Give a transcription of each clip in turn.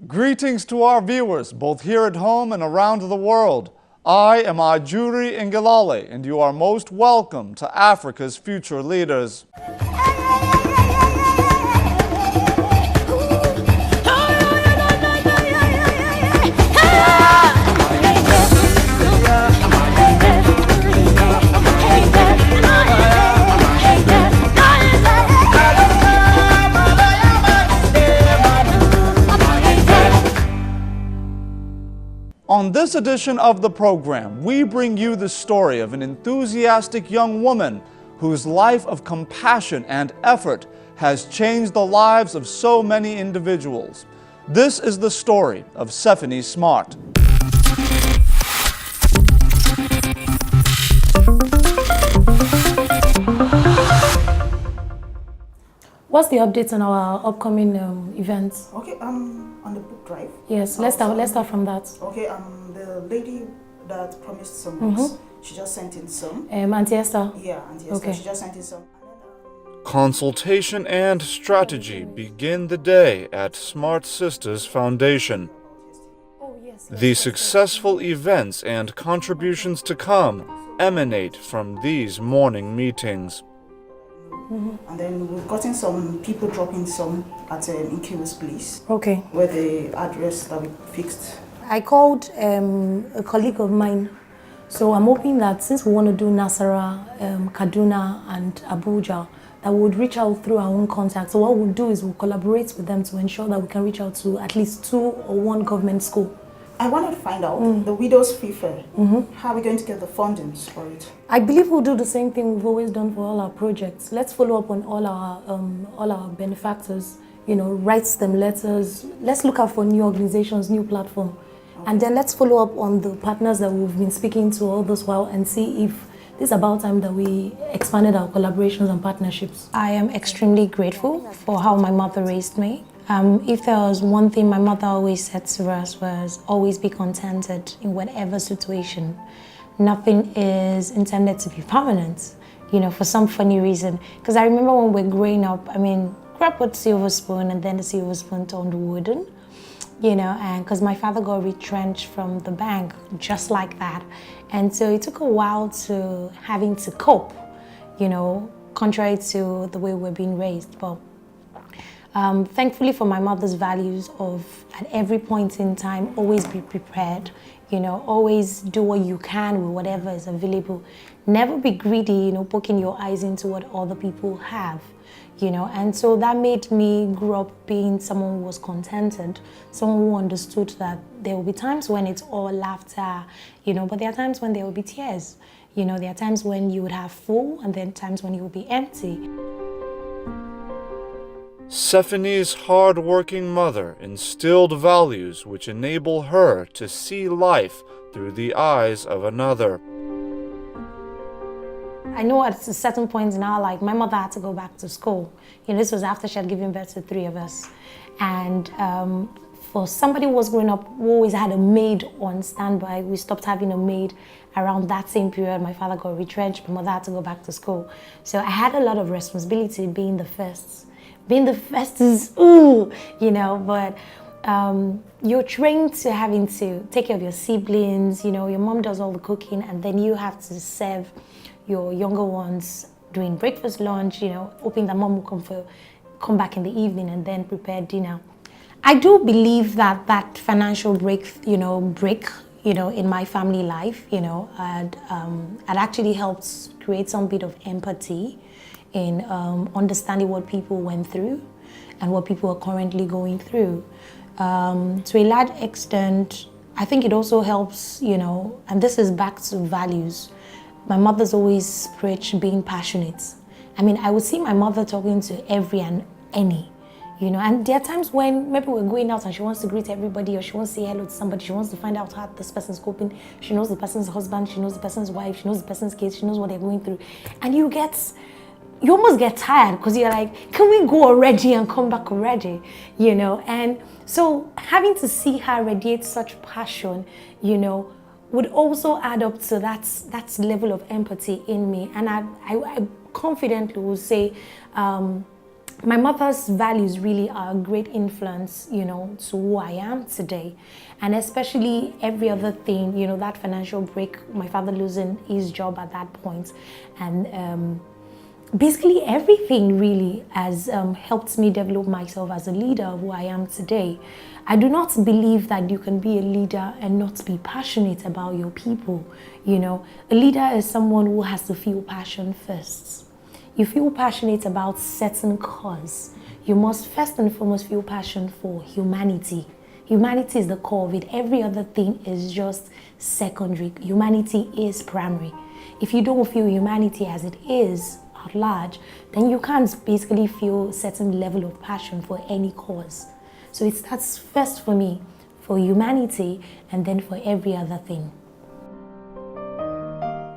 Greetings to our viewers, both here at home and around the world. I am Ajuri Ngelale, and you are most welcome to Africa's Future Leaders. On this edition of the program, we bring you the story of an enthusiastic young woman whose life of compassion and effort has changed the lives of so many individuals. This is the story of Sephiny Smart. What's the updates on our upcoming events? Okay, on the book drive. Yes, let's start from that. Okay, the lady that promised some books, she just sent in some. Auntie Esther? Yeah, Auntie Esther, okay. She just sent in some. Consultation and strategy begin the day at SmartSistas Foundation. The successful events and contributions to come emanate from these morning meetings. And then we've gotten some people dropping some at Inkiwa's place. Okay. Where the address that we fixed. I called a colleague of mine. So I'm hoping that since we want to do Nasara, Kaduna and Abuja, that we would reach out through our own contacts. So what we'll do is we'll collaborate with them to ensure that we can reach out to at least 2 or 1 government school. I wanted to find out the Widows Free Fair. How are we going to get the fundings for it? I believe we'll do the same thing we've always done for all our projects. Let's follow up on all our benefactors. You know, write them letters. Let's look out for new organizations, new platform, and then let's follow up on the partners that we've been speaking to all this while and see if it's about time that we expanded our collaborations and partnerships. I am extremely grateful for how my mother raised me. If there was one thing my mother always said to us was always be contented in whatever situation. Nothing is intended to be permanent, you know, for some funny reason. Because I remember when we were growing up, I mean, grew up with silver spoon and then the silver spoon turned wooden, you know, and because my father got retrenched from the bank just like that. And so it took a while to having to cope, you know, contrary to the way we're being raised. But thankfully for my mother's values of at every point in time, always be prepared, you know, always do what you can with whatever is available. Never be greedy, you know, poking your eyes into what other people have, you know. And so that made me grow up being someone who was contented, someone who understood that there will be times when it's all laughter, you know, but there are times when there will be tears. You know, there are times when you would have full and then times when you will be empty. Sephiny's hard-working mother instilled values which enable her to see life through the eyes of another. I know at a certain point in our life, my mother had to go back to school. You know, this was after she had given birth to 3 of us. And for somebody who was growing up, who always had a maid on standby, we stopped having a maid around that same period. My father got retrenched, my mother had to go back to school. So I had a lot of responsibility being the first. Being the first is, ooh, you know, but you're trained to having to take care of your siblings, you know, your mom does all the cooking and then you have to serve your younger ones doing breakfast, lunch, you know, hoping that mom will come back in the evening and then prepare dinner. I do believe that that financial break, you know, in my family life, you know, had actually helped create some bit of empathy in understanding what people went through and what people are currently going through. To a large extent, I think it also helps, you know, and this is back to values. My mother's always preached being passionate. I mean, I would see my mother talking to every and any, you know, and there are times when maybe we're going out and she wants to greet everybody or she wants to say hello to somebody, she wants to find out how this person's coping, she knows the person's husband, she knows the person's wife, she knows the person's kids, she knows what they're going through. And you almost get tired because you're like, can we go already and come back already, you know? And so having to see her radiate such passion, you know, would also add up to that level of empathy in me. And I confidently will say my mother's values really are a great influence, to who I am today. And especially every other thing, that financial break, my father losing his job at that point. And basically everything really has helped me develop myself as a leader who I am today. I do not believe that you can be a leader and not be passionate about your people. A leader is someone who has to feel passion first. You feel passionate about certain cause. You must first and foremost feel passion for humanity. Humanity is the core of it. Every other thing is just secondary. Humanity is primary. If you don't feel humanity as it is at large, then you can't basically feel a certain level of passion for any cause. So it starts first for me, for humanity, and then for every other thing.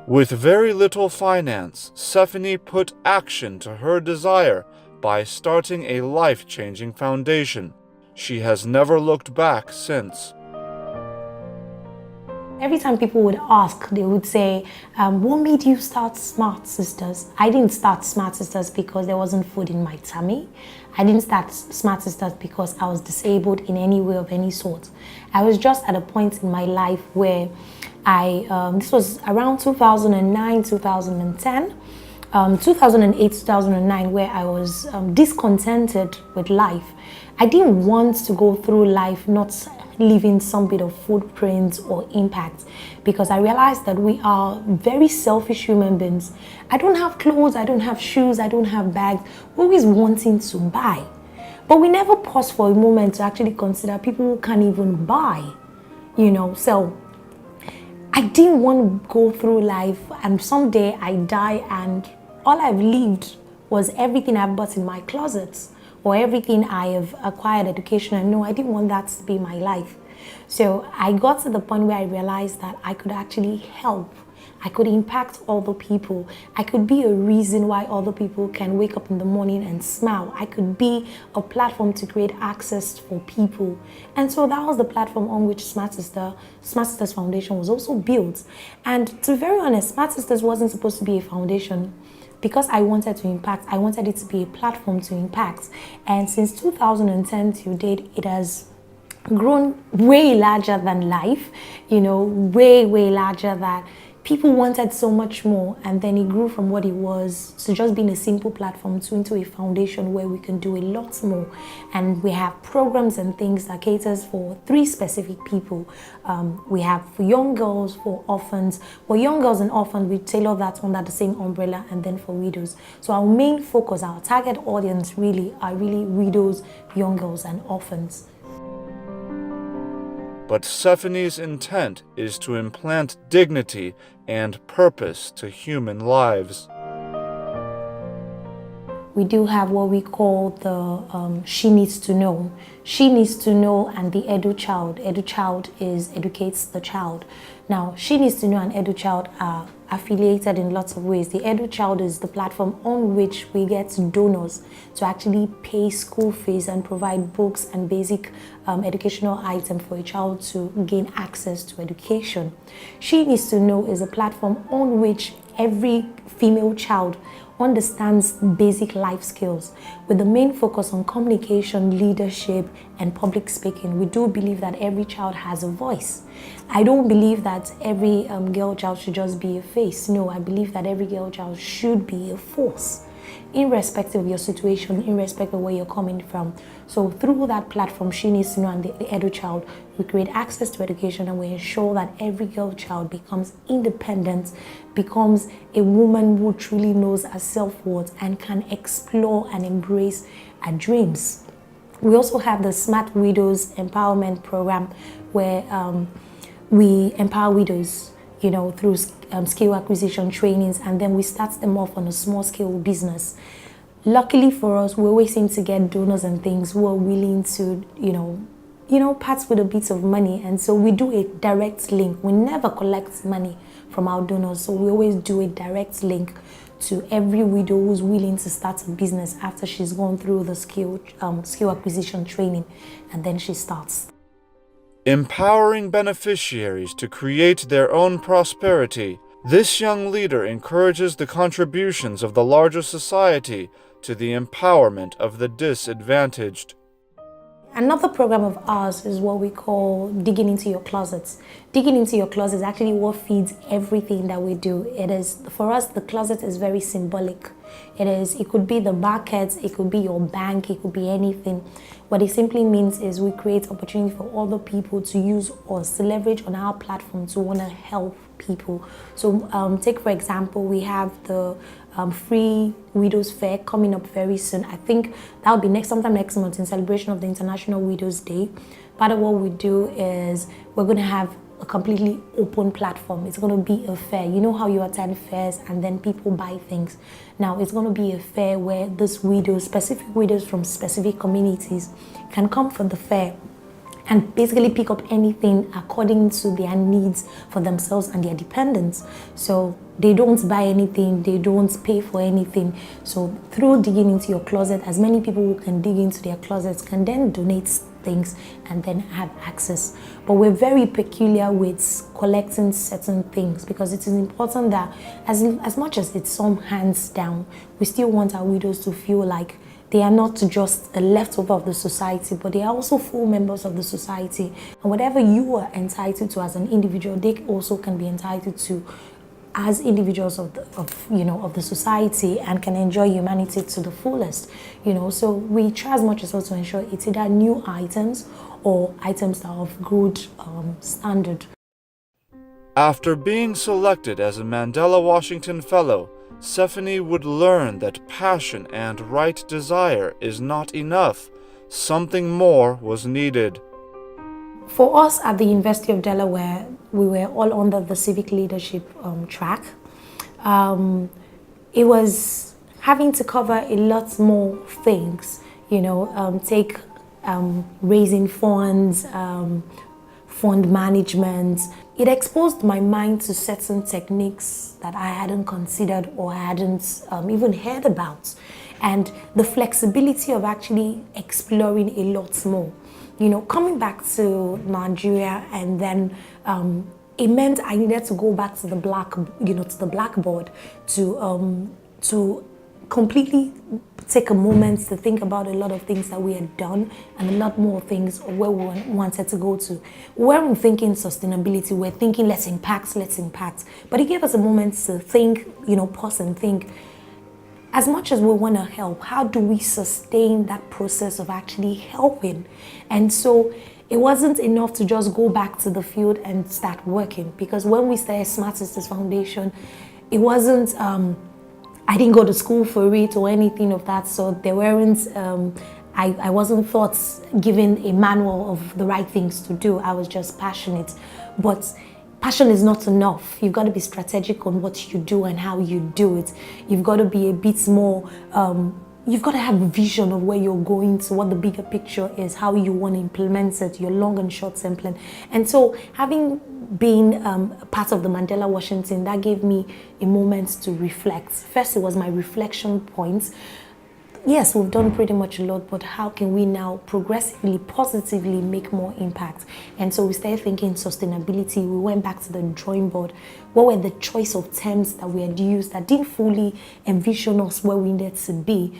With very little finance, Sephiny put action to her desire by starting a life-changing foundation. She has never looked back since. Every time people would ask, they would say, what made you start SmartSistas? I didn't start SmartSistas because there wasn't food in my tummy. I didn't start SmartSistas because I was disabled in any way of any sort. I was just at a point in my life where this was around 2009, 2010, 2008, 2009, where I was discontented with life. I didn't want to go through life not leaving some bit of footprint or impact, because I realized that we are very selfish human beings. I don't have clothes, I don't have shoes, I don't have bags. We're always wanting to buy. But we never pause for a moment to actually consider people who can't even buy, So I didn't want to go through life and someday I die and all I've lived was everything I've bought in my closets or everything I have acquired education. And no, I didn't want that to be my life. So I got to the point where I realized that I could actually help. I could impact other people. I could be a reason why other people can wake up in the morning and smile. I could be a platform to create access for people. And so that was the platform on which SmartSistas Foundation was also built. And to be very honest, SmartSistas wasn't supposed to be a foundation. Because I wanted to impact, I wanted it to be a platform to impact. And since 2010 to date, it has grown way larger than life, way larger than people wanted so much more, and then it grew from what it was to just being a simple platform to into a foundation where we can do a lot more. And we have programs and things that caters for 3 specific people. We have for young girls, for orphans. For young girls and orphans, we tailor that under the same umbrella, and then for widows. So our main focus, our target audience are really widows, young girls and orphans. But Sephiny's intent is to implant dignity and purpose to human lives. We do have what we call the She Needs to Know. She Needs to Know and the Edu Child. Edu Child educates the child. Now, She Needs to Know and Edu Child are affiliated in lots of ways. The Edu Child is the platform on which we get donors to actually pay school fees and provide books and basic educational items for a child to gain access to education. She Needs to Know is a platform on which every female child understands basic life skills with the main focus on communication, leadership, and public speaking. We do believe that every child has a voice. I don't believe that every girl child should just be a face. No, I believe that every girl child should be a force, irrespective of your situation, irrespective of where you're coming from. So through that platform, She Needs to Know and the Edu Child, we create access to education, and we ensure that every girl child becomes independent, becomes a woman who truly knows her self-worth and can explore and embrace her dreams. We also have the Smart Widows Empowerment Program, where we empower widows, through skill acquisition trainings, and then we start them off on a small scale business. Luckily for us, we always seem to get donors and things who are willing to, part with a bit of money. And so we do a direct link. We never collect money from our donors. So we always do a direct link to every widow who's willing to start a business after she's gone through the skill acquisition training, and then she starts. Empowering beneficiaries to create their own prosperity, this young leader encourages the contributions of the larger society to the empowerment of the disadvantaged. Another program of ours is what we call digging into your closets. Digging into your closet is actually what feeds everything that we do. It is, for us, the closet is very symbolic. It could be the market, it could be your bank, it could be anything. What it simply means is we create opportunity for other people to use us, to leverage on our platform to want to help people. So take for example, we have the free Widows Fair coming up very soon. I think that'll be sometime next month in celebration of the International Widows Day. Part of what we do is we're going to have a completely open platform. It's going to be a fair. You know how you attend fairs and then people buy things. Now it's going to be a fair where these widows, specific widows from specific communities, can come for the fair and basically pick up anything according to their needs for themselves and their dependents. So they don't buy anything, they don't pay for anything. So through digging into your closet, as many people who can dig into their closets can then donate things and then have access. But we're very peculiar with collecting certain things because it is important that as much as it's some hands down, we still want our widows to feel like they are not just a leftover of the society, but they are also full members of the society. And whatever you are entitled to as an individual, they also can be entitled to as individuals of the society and can enjoy humanity to the fullest. So we try as much as possible to ensure it's either new items or items that are of good standard. After being selected as a Mandela Washington Fellow, Sephiny would learn that passion and right desire is not enough. Something more was needed. For us at the University of Delaware, we were all under the civic leadership track. It was having to cover a lot more things, take raising funds, fund management. It exposed my mind to certain techniques that I hadn't considered or hadn't even heard about. And the flexibility of actually exploring a lot more. Coming back to Nigeria and then it meant I needed to go back to the blackboard to completely take a moment to think about a lot of things that we had done and a lot more things where we wanted to go to. We weren't thinking sustainability, we're thinking let's impact. But it gave us a moment to think, pause and think, as much as we want to help, how do we sustain that process of actually helping? And so it wasn't enough to just go back to the field and start working, because when we started SmartSistas Foundation, it wasn't, I didn't go to school for it or anything of that sort. There weren't, I wasn't given a manual of the right things to do. I was just passionate. But passion is not enough. You've got to be strategic on what you do and how you do it. You've got to be a bit more, you've got to have a vision of where you're going to, what the bigger picture is, how you want to implement it, your long and short term plan. And so having been part of the Mandela Washington, that gave me a moment to reflect. First, it was my reflection points. Yes, we've done pretty much a lot, but how can we now progressively, positively make more impact? And so we started thinking sustainability. We went back to the drawing board. What were the choice of terms that we had used that didn't fully envision us where we needed to be?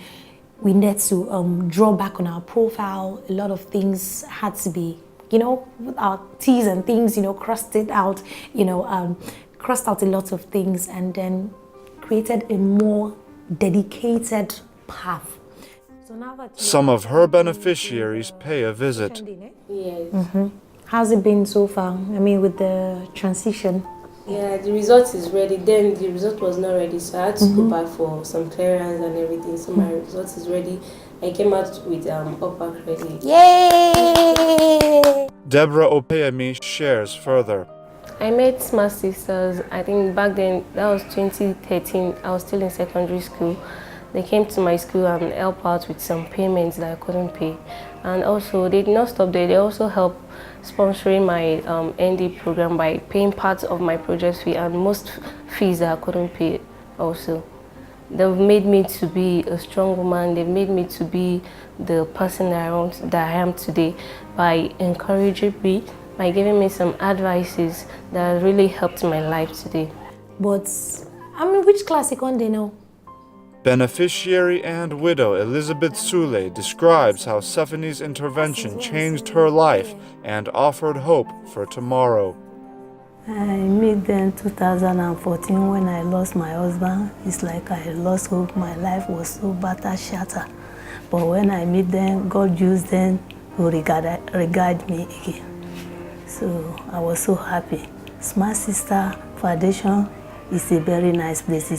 We needed to draw back on our profile. A lot of things had to be, with our T's and things, crossed it out, crossed out a lot of things and then created a more dedicated path. Some of her beneficiaries pay a visit. Yes. How's it been so far? With the transition? Yeah, the result is ready. Then the result was not ready, so I had to go back for some clearance and everything. So my result is ready. I came out with upper credit. Yay! Deborah Opeyemi shares further. I met SmartSistas, I think back then, that was 2013. I was still in secondary school. They came to my school and helped out with some payments that I couldn't pay. And also, they did not stop there. They also helped sponsoring my ND program by paying parts of my project fee and most fees that I couldn't pay also. They've made me to be a strong woman. They've made me to be the person that I am today by encouraging me, by giving me some advices that really helped my life today. But, which class you can't they know? Beneficiary and widow Elizabeth Sule describes how Sephiny's intervention changed her life and offered hope for tomorrow. I met them in 2014 when I lost my husband. It's like I lost hope. My life was so battered, shattered. But when I met them, God used them to regard me again. So I was so happy. SmartSistas Foundation is a very nice place.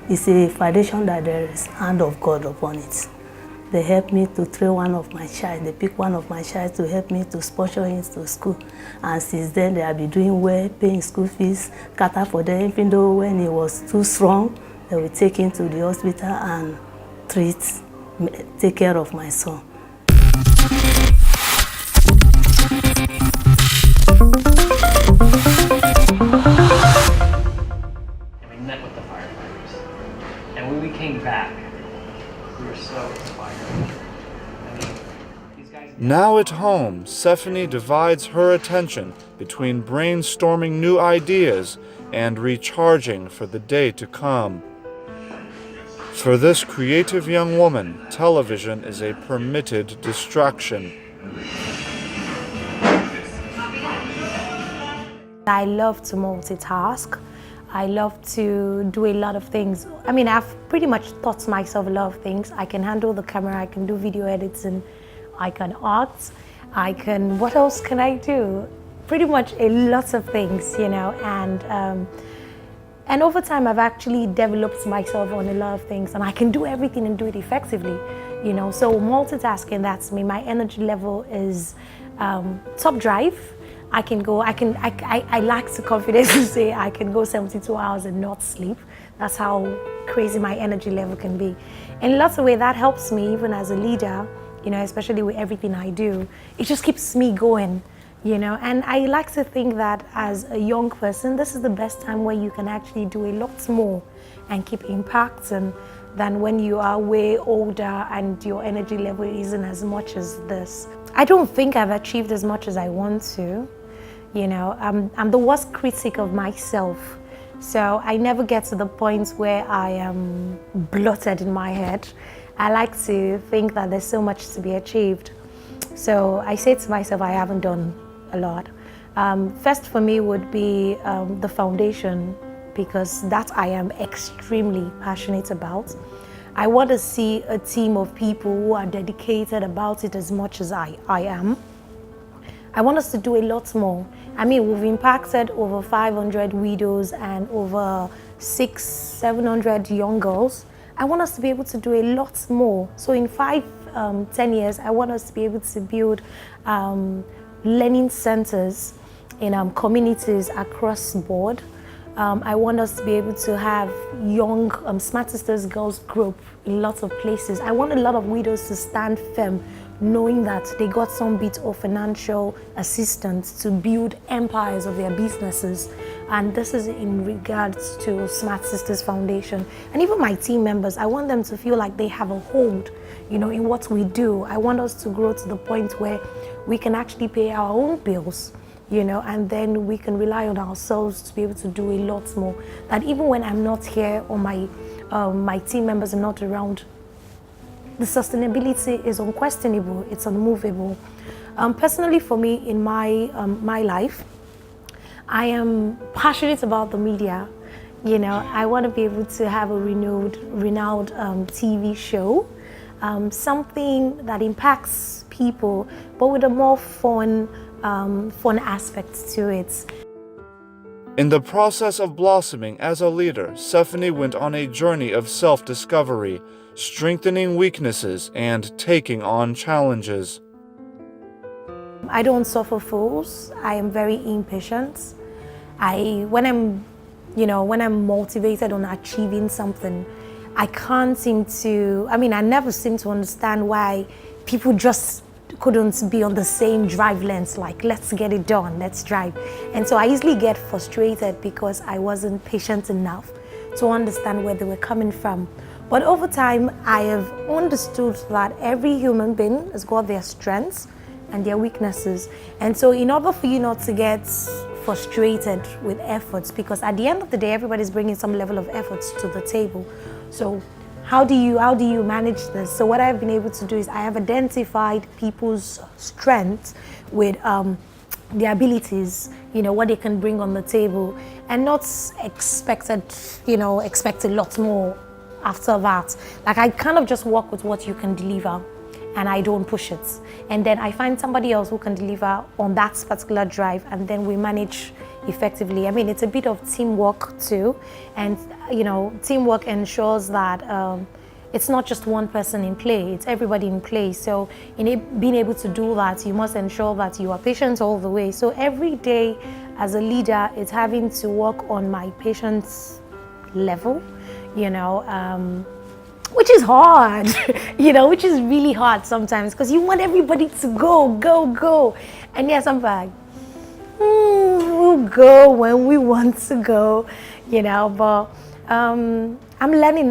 It's a foundation that there is hand of God upon it. They helped me to train one of my child. They picked one of my child to help me to sponsor him to school. And since then, they have been doing well, paying school fees, cater for them. Even though when he was too strong, they will take him to the hospital and take care of my son. And we met with the firefighters. And when we came back, we were so inspired. I mean, these guys... Now at home, Sephiny divides her attention between brainstorming new ideas and recharging for the day to come. For this creative young woman, television is a permitted distraction. I love to multitask. I love to do a lot of things. I mean, I've pretty much taught myself a lot of things. I can handle the camera, I can do video editing, I can act, what else can I do? Pretty much a lot of things, you know, and over time I've actually developed myself on a lot of things, and I can do everything and do it effectively, you know. So multitasking, that's me. My energy level is top drive. I lack the confidence to say I can go 72 hours and not sleep. That's how crazy my energy level can be. In lots of ways, that helps me even as a leader, you know, especially with everything I do. It just keeps me going, you know. And I like to think that as a young person, this is the best time where you can actually do a lot more and keep impacting than when you are way older and your energy level isn't as much as this. I don't think I've achieved as much as I want to. You know, I'm the worst critic of myself. So I never get to the point where I am bloated in my head. I like to think that there's so much to be achieved. So I say to myself, I haven't done a lot. First for me would be the foundation, because that I am extremely passionate about. I want to see a team of people who are dedicated about it as much as I am. I want us to do a lot more. I mean, we've impacted over 500 widows and over 600-700 young girls. I want us to be able to do a lot more. So in 5-10 years, I want us to be able to build learning centers in communities across the board. I want us to be able to have young SmartSistas girls group in lots of places. I want a lot of widows to stand firm, knowing that they got some bit of financial assistance to build empires of their businesses. And this is in regards to SmartSistas Foundation. And even my team members, I want them to feel like they have a hold, you know, in what we do. I want us to grow to the point where we can actually pay our own bills, you know, and then we can rely on ourselves to be able to do a lot more. That even when I'm not here or my team members are not around, the sustainability is unquestionable, it's unmovable. Personally for me, in my life, I am passionate about the media. You know, I want to be able to have a renowned TV show, something that impacts people, but with a more fun aspect to it. In the process of blossoming as a leader, Sephiny went on a journey of self-discovery, strengthening weaknesses and taking on challenges. I don't suffer fools. I am very impatient. When I'm motivated on achieving something, I can't seem to, I never seem to understand why people just couldn't be on the same drive length, like, let's get it done, let's drive. And so I easily get frustrated because I wasn't patient enough to understand where they were coming from. But over time, I have understood that every human being has got their strengths and their weaknesses. And so in order for you not to get frustrated with efforts, because at the end of the day, everybody's bringing some level of efforts to the table. So how do you manage this? So what I've been able to do is I have identified people's strengths with their abilities, what they can bring on the table, and not expect a lot more after that. Like, I kind of just work with what you can deliver, and I don't push it. And then I find somebody else who can deliver on that particular drive, and then we manage effectively. I mean, it's a bit of teamwork too, and teamwork ensures that it's not just one person in play, it's everybody in play. So being able to do that, you must ensure that you are patient all the way. So every day as a leader, it's having to work on my patience level, which is hard, which is really hard sometimes, because you want everybody to go. And yes, I'm like, we'll go when we want to go, but I'm learning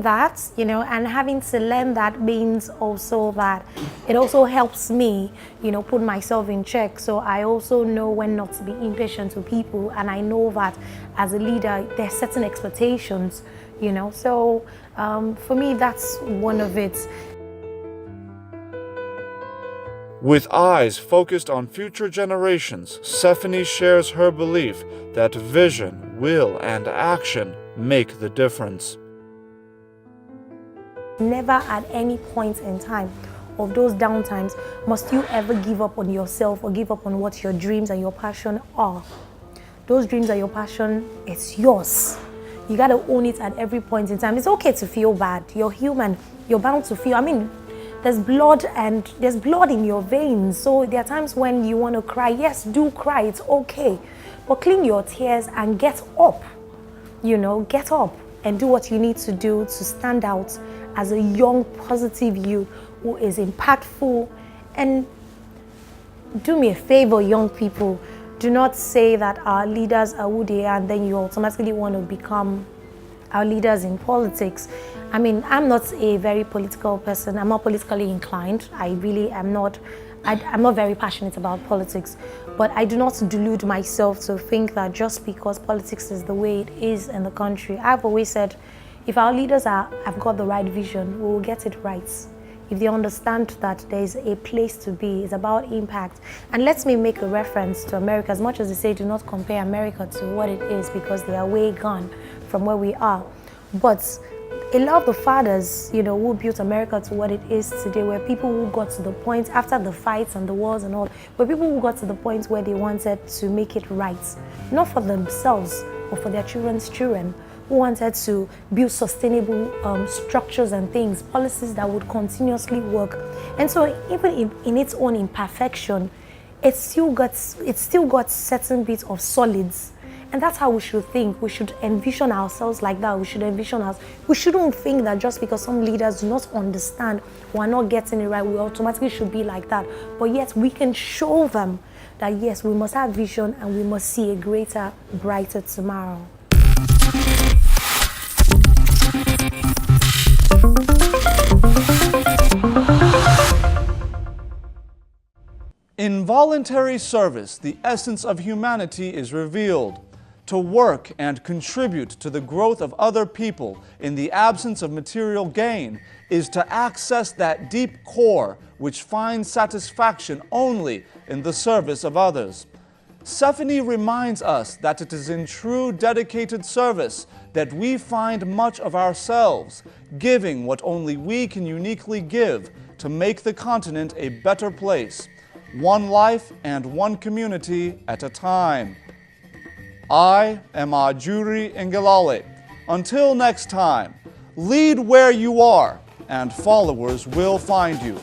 that, and having to learn that means also that it also helps me, put myself in check. So I also know when not to be impatient with people, and I know that as a leader, there's certain expectations, So for me, that's one of it. With eyes focused on future generations, Sephiny shares her belief that vision, will, and action make the difference. Never at any point in time of those downtimes must you ever give up on yourself or give up on what your dreams and your passion are. Those dreams and your passion, it's yours. You gotta own it at every point in time. It's okay to feel bad. You're human. You're bound to feel. I mean, there's blood in your veins. So there are times when you want to cry. Yes, do cry. It's okay. But clean your tears and get up. Get up and do what you need to do to stand out as a young, positive youth who is impactful. And do me a favor, young people, do not say that our leaders are who they are and then you automatically want to become our leaders in politics. I mean, I'm not a very political person. I'm not politically inclined. I really am not. I'm not very passionate about politics, but I do not delude myself to think that just because politics is the way it is in the country. I've always said, if our leaders have got the right vision, we will get it right. If they understand that there is a place to be, it's about impact. And let me make a reference to America. As much as they say do not compare America to what it is, because they are way gone from where we are. But a lot of the fathers, who built America to what it is today, were people who got to the point after the fights and the wars and all, were people who got to the point where they wanted to make it right, not for themselves, but for their children's children, who wanted to build sustainable structures and things, policies that would continuously work. And so even in its own imperfection, it still got certain bits of solids. And that's how we should think. We should envision ourselves like that. We shouldn't think that just because some leaders do not understand or are not getting it right, we automatically should be like that. But yet we can show them that yes, we must have vision and we must see a greater, brighter tomorrow. In voluntary service, the essence of humanity is revealed. To work and contribute to the growth of other people in the absence of material gain is to access that deep core which finds satisfaction only in the service of others. Sephiny reminds us that it is in true dedicated service that we find much of ourselves, giving what only we can uniquely give to make the continent a better place, one life and one community at a time. I am Ajuri Ngelale. Until next time, lead where you are, and followers will find you.